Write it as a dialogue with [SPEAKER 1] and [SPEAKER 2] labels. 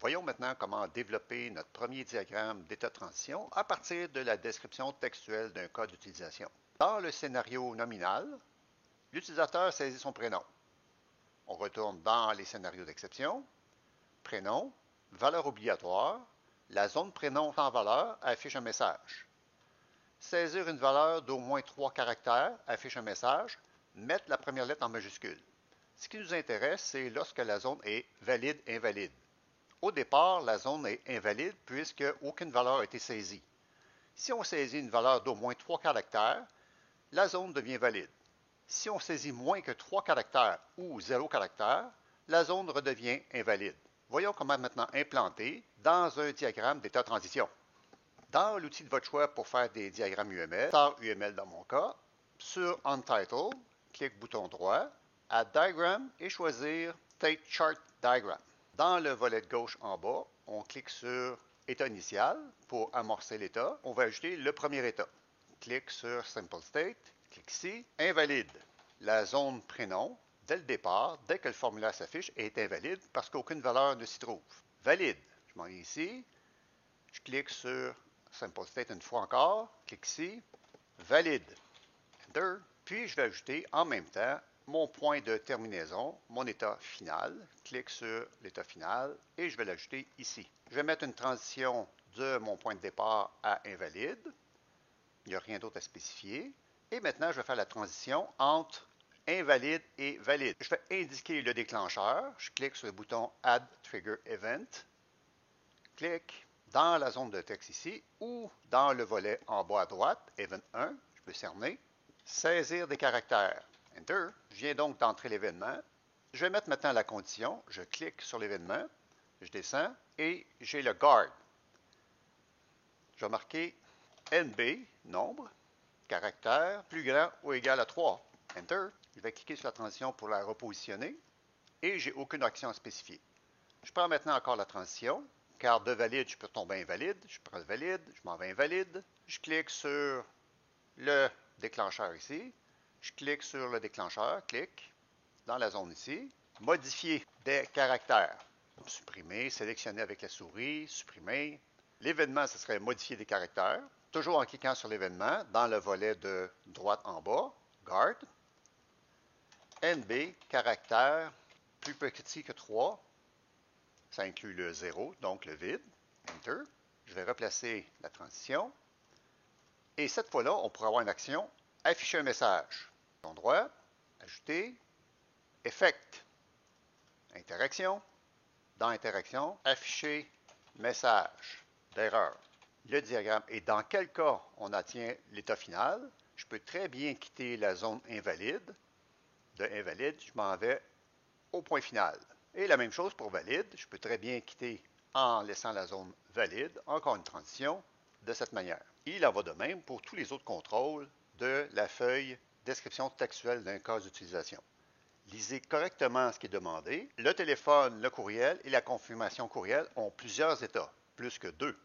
[SPEAKER 1] Voyons maintenant comment développer notre premier diagramme d'état de transition à partir de la description textuelle d'un cas d'utilisation. Dans le scénario nominal, l'utilisateur saisit son prénom. On retourne dans les scénarios d'exception. Prénom, valeur obligatoire. La zone prénom sans valeur affiche un message. Saisir une valeur d'au moins 3 caractères affiche un message. Mettre la première lettre en majuscule. Ce qui nous intéresse, c'est lorsque la zone est valide-invalide. Au départ, la zone est invalide puisque aucune valeur a été saisie. Si on saisit une valeur d'au moins 3 caractères, la zone devient valide. Si on saisit moins que 3 caractères ou 0 caractère, la zone redevient invalide. Voyons comment maintenant implanter dans un diagramme d'état de transition. Dans l'outil de votre choix pour faire des diagrammes UML, Star UML dans mon cas, sur Untitled, clique bouton droit, Add Diagram et choisir State Chart Diagram. Dans le volet de gauche en bas, on clique sur État initial pour amorcer l'état. On va ajouter le premier état. Clique sur Simple State, clique ici, invalide. La zone prénom, dès le départ, dès que le formulaire s'affiche, est invalide parce qu'aucune valeur ne s'y trouve. Valide. Je m'en viens ici, je clique sur Simple State une fois encore, clique ici, valide. Enter. Puis je vais ajouter en même temps mon point de terminaison, mon état final. Clique sur l'état final et je vais l'ajouter ici. Je vais mettre une transition de mon point de départ à invalide. Il n'y a rien d'autre à spécifier. Et maintenant, je vais faire la transition entre invalide et valide. Je vais indiquer le déclencheur. Je clique sur le bouton Add Trigger Event. Clique dans la zone de texte ici ou dans le volet en bas à droite, Event 1. Je peux cerner. Saisir des caractères. Enter. Je viens donc d'entrer l'événement. Je vais mettre maintenant la condition. Je clique sur l'événement. Je descends et j'ai le guard. Je vais marquer NB, nombre, caractère, plus grand ou égal à 3. Enter. Je vais cliquer sur la transition pour la repositionner et j'ai aucune action à spécifier. Je prends maintenant encore la transition, car de valide, je peux tomber invalide. Je prends le valide, je m'en vais invalide. Je clique sur le déclencheur ici. Je clique sur le déclencheur, clique dans la zone ici. Modifier des caractères. Supprimer, sélectionner avec la souris, supprimer. L'événement, ce serait modifier des caractères. Toujours en cliquant sur l'événement, dans le volet de droite en bas, Guard. NB, caractère, plus petit que 3. Ça inclut le 0, donc le vide. Enter. Je vais replacer la transition. Et cette fois-là, on pourra avoir une action, afficher un message. Bouton droit, ajouter, effect, interaction. Dans interaction, afficher message d'erreur. Le diagramme et dans quel cas on atteint l'état final. Je peux très bien quitter la zone invalide. De invalide, je m'en vais au point final. Et la même chose pour valide. Je peux très bien quitter en laissant la zone valide. Encore une transition de cette manière. Il en va de même pour tous les autres contrôles de la feuille description textuelle d'un cas d'utilisation. Lisez correctement ce qui est demandé. Le téléphone, le courriel et la confirmation courriel ont plusieurs états, plus que 2.